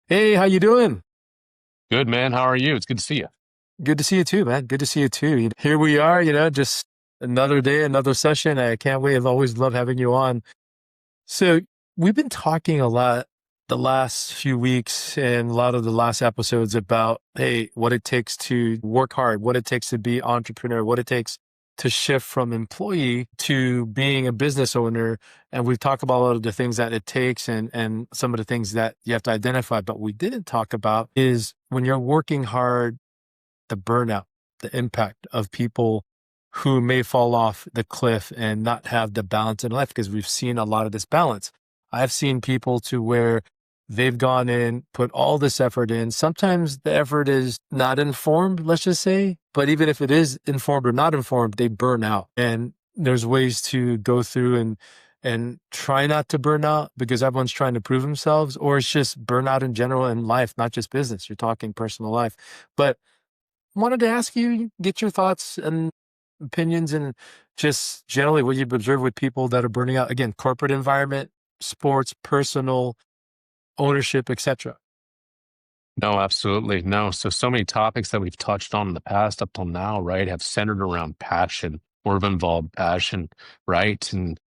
Hey, how you doing? Good, man. How are you? It's good to see you. Good to see you too, man. Good to see you too. Here we are, just another day, another session. I can't wait. I've always loved having you on. So we've been talking a lot the last few weeks and a lot of the last episodes about, hey, what it takes to work hard, what it takes to be entrepreneur, what it takes to shift from employee to being a business owner. And we've talked about a lot of the things that it takes and some of the things that you have to identify. But we didn't talk about is when you're working hard, the burnout, the impact of people who may fall off the cliff and not have the balance in life because we've seen a lot of this balance. I've seen people to where they've gone in, put all this effort in. Sometimes the effort is not informed, let's just say, but even if it is informed or not informed, they burn out. And there's ways to go through and try not to burn out because everyone's trying to prove themselves, or it's just burnout in general in life, not just business. You're talking personal life. But wanted to ask you, get your thoughts and opinions and just generally what you've observed with people that are burning out. Again, corporate environment, sports, personal, ownership, etc. No, absolutely. No. So many topics that we've touched on in the past up till now, right, have centered around passion or have involved passion, right? And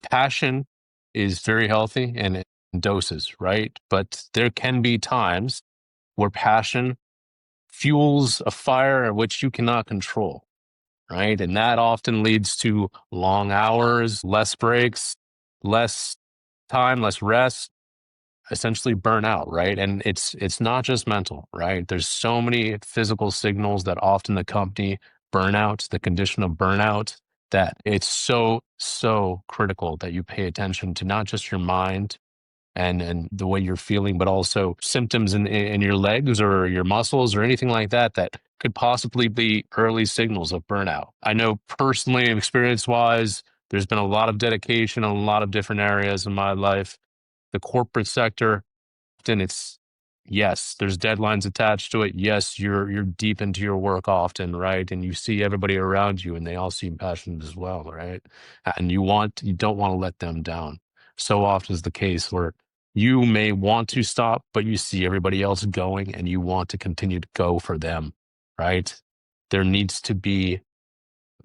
passion is very healthy and in doses, right? But there can be times where passion fuels a fire which you cannot control, right? And that often leads to long hours, less breaks, less time, less rest, essentially burn out, right? And it's not just mental, right? There's so many physical signals that often accompany burnout, the condition of burnout, that it's so critical that you pay attention to not just your mind and the way you're feeling, but also symptoms in your legs or your muscles or anything like that that could possibly be early signals of burnout. I know personally, experience wise, there's been a lot of dedication in a lot of different areas in my life. The corporate sector, often it's yes, there's deadlines attached to it. Yes, you're deep into your work often, right? And you see everybody around you and they all seem passionate as well, right? And you don't want to let them down. So often is the case where you may want to stop, but you see everybody else going and you want to continue to go for them, right? There needs to be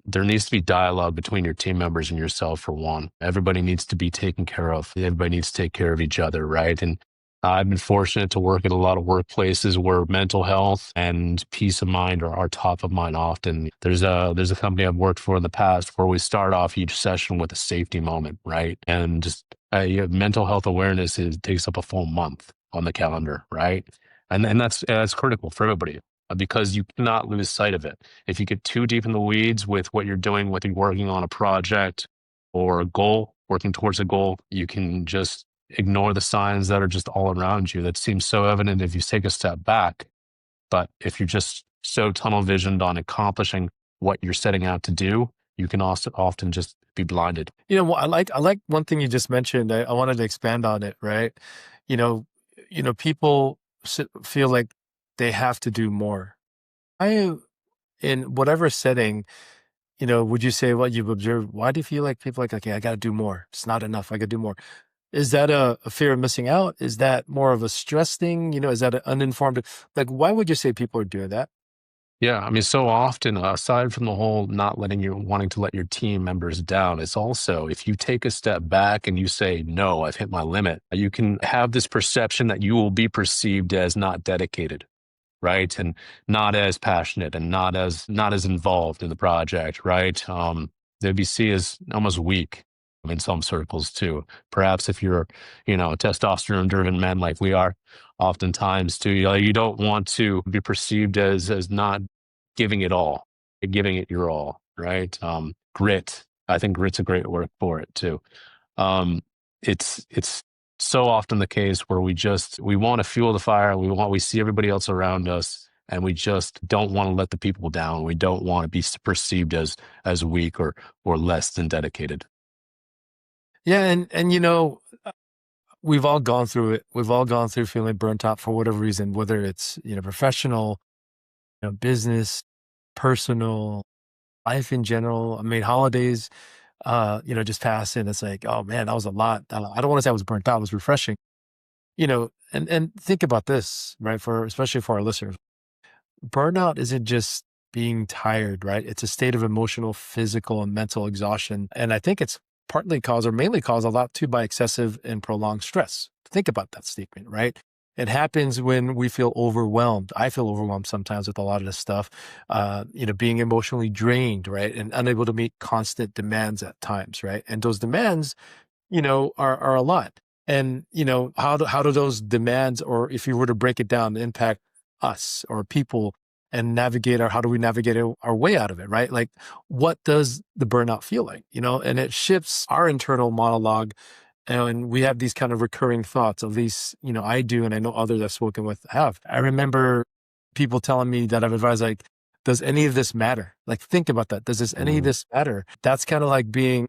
there needs to be dialogue between your team members and yourself for one. Everybody needs to be taken care of. Everybody needs to take care of each other, right? And I've been fortunate to work at a lot of workplaces where mental health and peace of mind are top of mind often. There's a company I've worked for in the past where we start off each session with a safety moment, right? And just mental health awareness takes up a full month on the calendar, right? And that's critical for everybody because you cannot lose sight of it. If you get too deep in the weeds with what you're doing, whether you're working on a project or a goal, working towards a goal, you can just ignore the signs that are just all around you that seem so evident if you take a step back. But if you're just so tunnel visioned on accomplishing what you're setting out to do, you can also often just be blinded. I like one thing you just mentioned. I wanted to expand on it, right? You know, people feel like they have to do more. I in whatever setting, would you say what you've observed? Why do you feel like people like, okay, I got to do more. It's not enough. I got to do more. Is that a fear of missing out? Is that more of a stress thing? Is that an uninformed? Like, why would you say people are doing that? Yeah, I mean, so often, aside from the whole not letting you wanting to let your team members down, it's also if you take a step back and you say, no, I've hit my limit, you can have this perception that you will be perceived as not dedicated, right? And not as passionate and not as involved in the project, right? They'd be seen as almost weak in some circles too. Perhaps if you're, a testosterone driven man like we are, oftentimes too, you don't want to be perceived as not giving it all, giving it your all, right? Grit. I think grit's a great word for it too. Um, it's so often the case where we want to fuel the fire. We see everybody else around us, and we just don't want to let the people down. We don't want to be perceived as weak or less than dedicated. Yeah, and we've all gone through it. We've all gone through feeling burnt out for whatever reason, whether it's professional, business, personal, life in general. I mean, holidays, just passed, and it's like, oh man, that was a lot. I don't want to say I was burnt out. It was refreshing. And think about this, right? Especially for our listeners, burnout isn't just being tired, right? It's a state of emotional, physical, and mental exhaustion. And I think it's partly caused or mainly caused a lot too by excessive and prolonged stress. Think about that statement, right? It happens when we feel overwhelmed. I feel overwhelmed sometimes with a lot of this stuff, being emotionally drained, right? And unable to meet constant demands at times, right? And those demands are a lot. And, how do those demands, or if you were to break it down, impact us or people and how do we navigate our way out of it, right? Like, what does the burnout feel like, and it shifts our internal monologue. And we have these kind of recurring thoughts, at least, I do. And I know others I've spoken with have. I remember people telling me that I've advised, like, does any of this matter? Like, think about that. Does any of Mm. this matter? That's kind of like being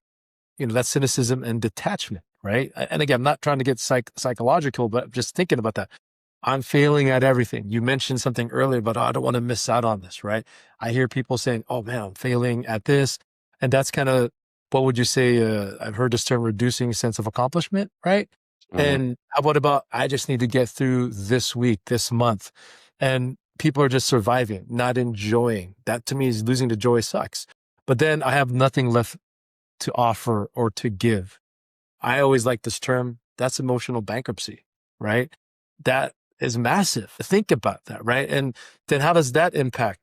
that's cynicism and detachment, right? And again, I'm not trying to get psychological, but just thinking about that. I'm failing at everything. You mentioned something earlier, but I don't want to miss out on this, right? I hear people saying, oh man, I'm failing at this. And that's kind of, what would you say? I've heard this term, reducing sense of accomplishment, right? Mhm. And about, I just need to get through this week, this month. And people are just surviving, not enjoying. That to me is losing the joy sucks. But then I have nothing left to offer or to give. I always like this term. That's emotional bankruptcy, right? That is massive. Think about that, right? And then how does that impact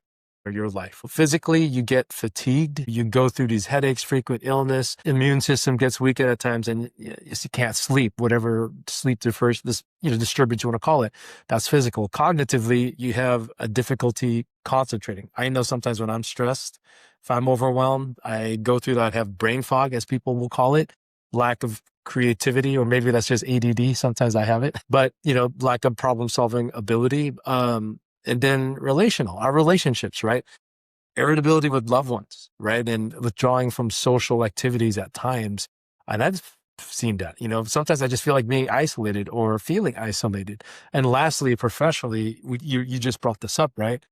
your life? Well, physically, you get fatigued. You go through these headaches, frequent illness, immune system gets weakened at times, and you can't sleep, whatever sleep refers, this, disturbance you want to call it. That's physical. Cognitively, you have a difficulty concentrating. I know sometimes when I'm stressed, if I'm overwhelmed, I go through that, I have brain fog, as people will call it, lack of creativity, or maybe that's just ADD. Sometimes I have it, but lack of problem solving ability. And then our relationships, right? Irritability with loved ones, right? And withdrawing from social activities at times. And I've seen that, sometimes I just feel like being isolated or feeling isolated. And lastly, professionally, you just brought this up, right?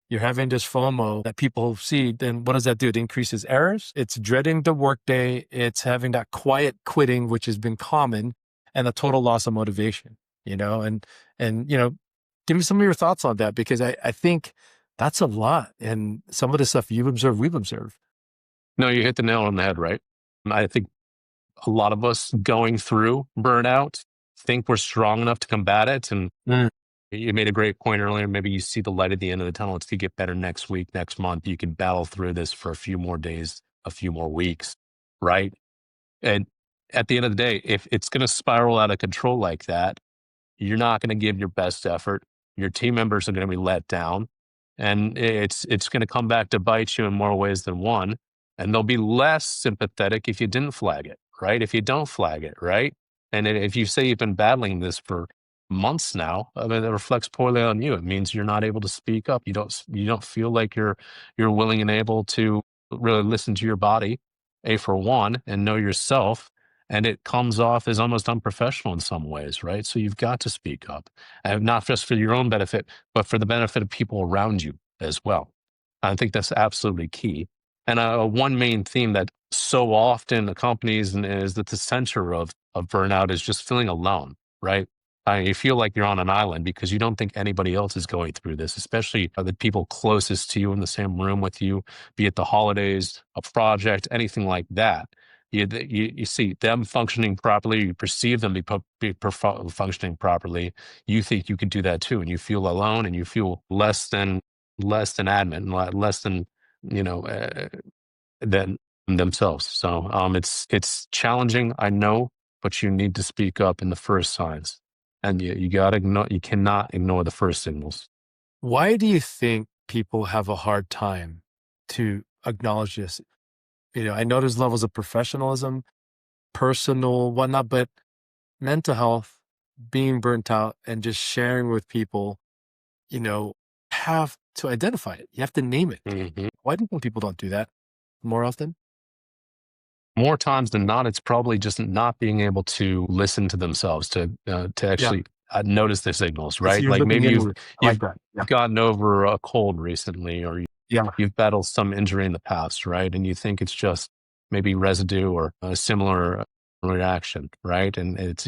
You're having this FOMO that people see. Then what does that do? It increases errors. It's dreading the workday. It's having that quiet quitting, which has been common, and a total loss of motivation, and give me some of your thoughts on that, because I think that's a lot. And some of the stuff you've observed, we've observed. No, you hit the nail on the head, right? And I think a lot of us going through burnout think we're strong enough to combat it. And Mm. you made a great point earlier. Maybe you see the light at the end of the tunnel. It's going to get better next week, next month. You can battle through this for a few more days, a few more weeks, right? And at the end of the day, if it's going to spiral out of control like that, you're not going to give your best effort. Your team members are going to be let down, and it's going to come back to bite you in more ways than one. And they'll be less sympathetic if you didn't flag it, right? If you don't flag it, right? And if you say you've been battling this for months now, I mean, that reflects poorly on you. It means you're not able to speak up. You don't feel like you're willing and able to really listen to your body, a for one, and know yourself, and it comes off as almost unprofessional in some ways, right? So you've got to speak up, and not just for your own benefit, but for the benefit of people around you as well. I think that's absolutely key. And one main theme that so often accompanies and is at the center of burnout is just feeling alone, right? You feel like you're on an island because you don't think anybody else is going through this, especially the people closest to you in the same room with you, be it the holidays, a project, anything like that. You see them functioning properly, you perceive them functioning properly. You think you could do that too, and you feel alone, and you feel less than admin, less than you know uh, than themselves. So it's challenging, I know, but you need to speak up in the first signs, and you gotta ignore. You cannot ignore the first signals. Why do you think people have a hard time to acknowledge this? I know there's levels of professionalism, personal, whatnot, but mental health, being burnt out, and just sharing with people, you know, have to identify it. You have to name it. Mhm. Why do you think people don't do that more often? More times than not, it's probably just not being able to listen to themselves, to Yeah. actually notice the signals, It's right? you're Like looking maybe you've inward. I like you've that. Yeah. gotten over a cold recently, or Yeah. you've battled some injury in the past, right? And you think it's just maybe residue or a similar reaction, right? And it's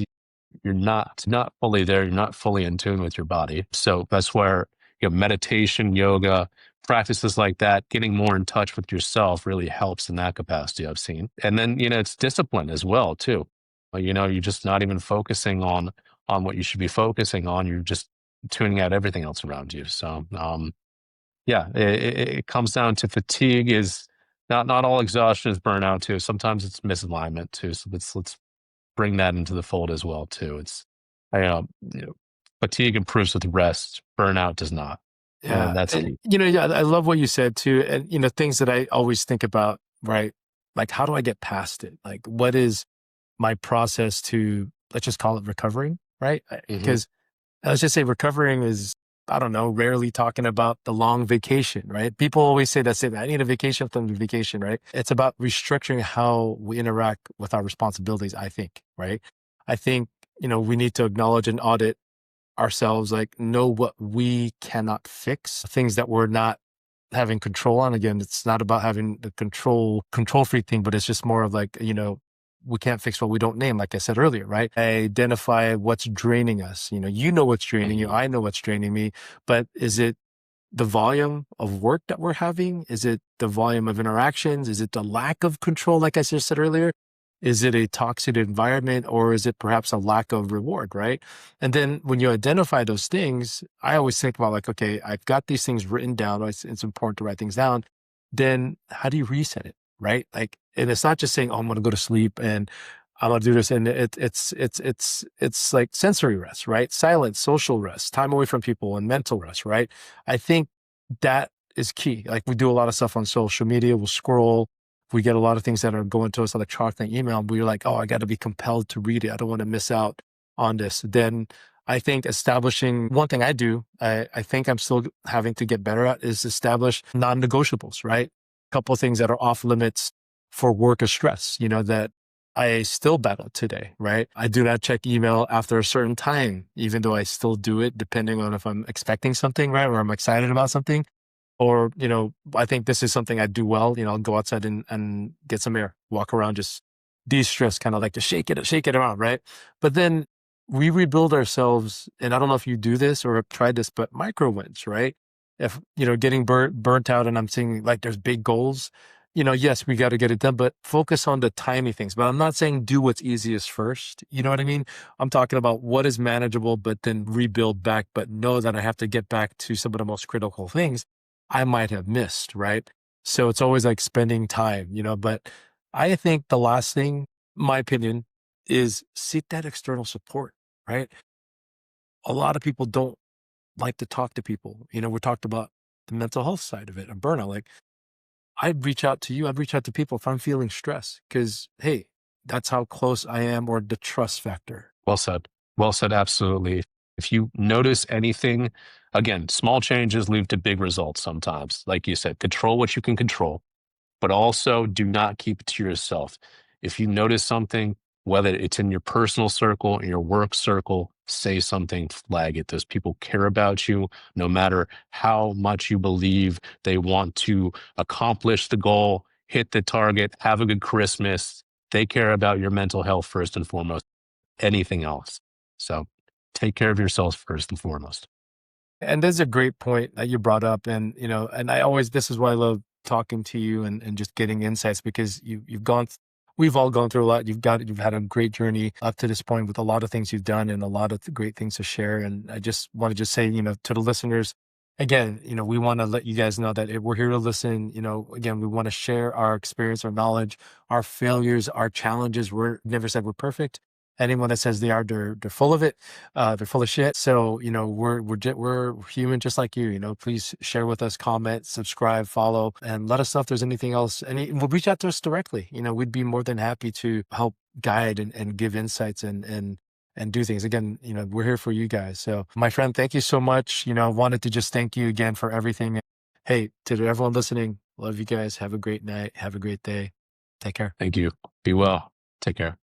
you're not fully there. You're not fully in tune with your body. So that's where, meditation, yoga, practices like that, getting more in touch with yourself really helps in that capacity, I've seen. And then, it's discipline as well too. You're just not even focusing on what you should be focusing on. You're just tuning out everything else around you. So yeah, it comes down to fatigue is not all exhaustion is burnout too. Sometimes it's misalignment too. So let's bring that into the fold as well too. It's I you know, fatigue improves with rest, burnout does not, and Yeah. that's And, key. yeah, I love what you said too. And, things that I always think about, right? Like, how do I get past it? Like, what is my process to, let's just call it recovering, right? Hmm. Because let's just say recovering is, I don't know, rarely talking about the long vacation, right? People always say that, say, I need a vacation from the vacation, right? It's about restructuring how we interact with our responsibilities, I think, right? I think, we need to acknowledge and audit ourselves, like know what we cannot fix, things that we're not having control on. Again, it's not about having the control freak thing, but it's just more of like, we can't fix what we don't name, like I said earlier, right? Identify what's draining us. What's draining you. Hmm. I know what's draining me, but is it the volume of work that we're having? Is it the volume of interactions? Is it the lack of control, like I just said earlier? Is it a toxic environment, or is it perhaps a lack of reward, right? And then when you identify those things, I always think about like, okay, I've got these things written down. It's important to write things down. Then how do you reset it, right? Like, and it's not just saying, oh, I'm going to go to sleep and I'm going to do this. And it's like sensory rest, right? Silence, social rest, time away from people, and mental rest, right? I think that is key. Like, we do a lot of stuff on social media. We'll scroll. We get a lot of things that are going to us electronically, email. We're like, oh, I got to be compelled to read it. I don't want to miss out on this. Then I think establishing one thing I do, I think I'm still having to get better at, is establish non-negotiables, right? A couple of things that are off limits for work or stress, that I still battle today, right? I do not check email after a certain time, even though I still do it depending on if I'm expecting something, right? Or I'm excited about something. Or, I think this is something I do well. I'll go outside and get some air, walk around, just de-stress, kind of like to shake it around, right? But then we rebuild ourselves. And I don't know if you do this or have tried this, but micro wins, right? If, getting burnt out and I'm seeing like there's big goals, yes, we got to get it done, but focus on the tiny things. But I'm not saying do what's easiest first. You know what I mean? I'm talking about what is manageable, but then rebuild back, but know that I have to get back to some of the most critical things I might have missed, right? So it's always like spending time, but I think the last thing, my opinion, is seek that external support, right? A lot of people don't like to talk to people. We talked about the mental health side of it and burnout. Like, I'd reach out to you, I'd reach out to people if I'm feeling stressed because, hey, that's how close I am, or the trust factor. Well said. Well said. Absolutely. If you notice anything, again, small changes lead to big results sometimes. Like you said, control what you can control, but also do not keep it to yourself. If you notice something, whether it's in your personal circle, in your work circle, say something, flag it. Those people care about you, no matter how much you believe they want to accomplish the goal, hit the target, have a good Christmas. They care about your mental health first and foremost, anything else. So take care of yourselves first and foremost. And there's a great point that you brought up. And, and this is why I love talking to you and just getting insights, because we've all gone through a lot. You've had a great journey up to this point with a lot of things you've done and a lot of great things to share. And I just want to just say, to the listeners, again, we want to let you guys know that we're here to listen. Again, we want to share our experience, our knowledge, our failures, our challenges. We're never said we're perfect. Anyone that says they are, they're full of it. They're full of shit. So, we're human just like you. Please share with us, comment, subscribe, follow, and let us know if there's anything else. We'll reach out to us directly. We'd be more than happy to help guide and give insights and do things. Again, we're here for you guys. So, my friend, thank you so much. I wanted to just thank you again for everything. Hey, to everyone listening, love you guys. Have a great night. Have a great day. Take care. Thank you. Be well. Take care.